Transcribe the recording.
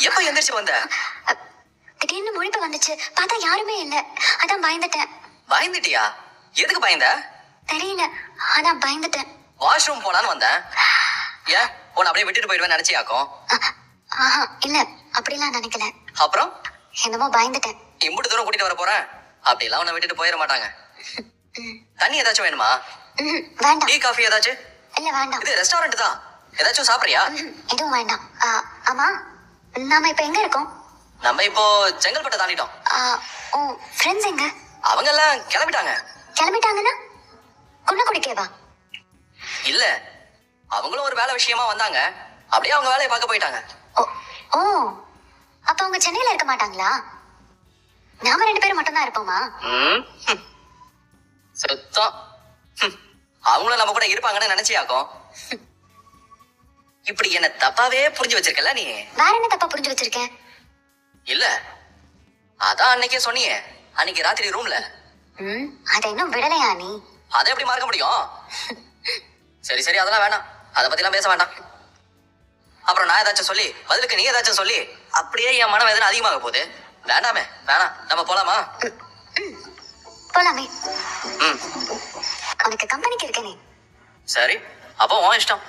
எப்ப எந்திரிச்சு வந்த? திடீர்னு முழிப்பு வந்துச்சு, பார்த்தா யாருமே இல்ல, அதான் பயந்துட்டேன். பயந்துட்டியா? எதுக்கு பயந்த? தெரியல, அதான் பயந்துட்டேன். வாஷ்ரூம் போலான்னு வந்தேன். ஏன் உன்னை அப்படியே விட்டுட்டு போயிடுவேன் நினைச்சியாக்கும்? ஆஹா இல்ல, அப்படிலாம் நினைக்கல. அப்புறம் என்னமோ பயந்துட்டேன். இம்புட்டு தூரம் கூட்டிட்டு வர போறேன், அப்படிலாம் உன்னை விட்டுட்டு போயிட மாட்டாங்க. தண்ணி ஏதாச்சும் வேணுமா? வேண்டாம். டீ காஃபி ஏதாச்சும்? இல்ல வேண்டாம். இது ரெஸ்டாரண்ட் தான், ஏதாச்சும் சாப்பிடுறியா? எதுவும் வேண்டாம். ஆமா, நாம இப்ப எங்க இருக்கோம்? நம்ம இப்போ செங்கல்பட்டை தாண்டிட்டோம். ஓ, ஃப்ரெண்ட்ஸ் எங்க? அவங்க எல்லாம் கிளம்பிட்டாங்க. கிளம்பிட்டாங்கன்னா குன்னக்குடிக்கேவா? இல்ல, அவங்களும் ஒரு வேலை விஷயமா வந்தாங்க, அப்படியே அவங்க வேலையை பார்க்க போயிட்டாங்க. ஓ, அப்ப அவங்க சென்னையில இருக்க மாட்டாங்களா? நாம 2 பேரும் மட்டும் தான் இருப்போமா? சுத்தம். அவங்களும் நம்ம கூட இருப்பாங்கன்னு நினைச்சியாக்கும். இப்படி என்ன தப்பாவே புரிஞ்சு வச்சிருக்கல நீ? வேற என்ன தப்பா புரிஞ்சு வச்சிருக்கேன்? இல்ல, அதான் அன்னைக்கே சொன்னியே, அன்னைக்கு ராத்திரி ரூம்ல. அத இன்னும் விடலையா நீ? அதை எப்படி மறக்க முடியும்? சரி சரி, அதெல்லாம் வேணாம், அதை பத்தி எல்லாம் பேச வேண்டாம். அப்புறம் நான் ஏதாச்சும் சொல்லி பதிலுக்கு நீ ஏதாச்சும் சொல்லி அப்படியே என் மனம் எதனா அதிகமாக போகுது. வேண்டாமே, வேணாம், நம்ம போலாமா? போலாமே. உனக்கு கம்பெனிக்கு இருக்கேனே. சரி, அப்போ உன் இஷ்டம்.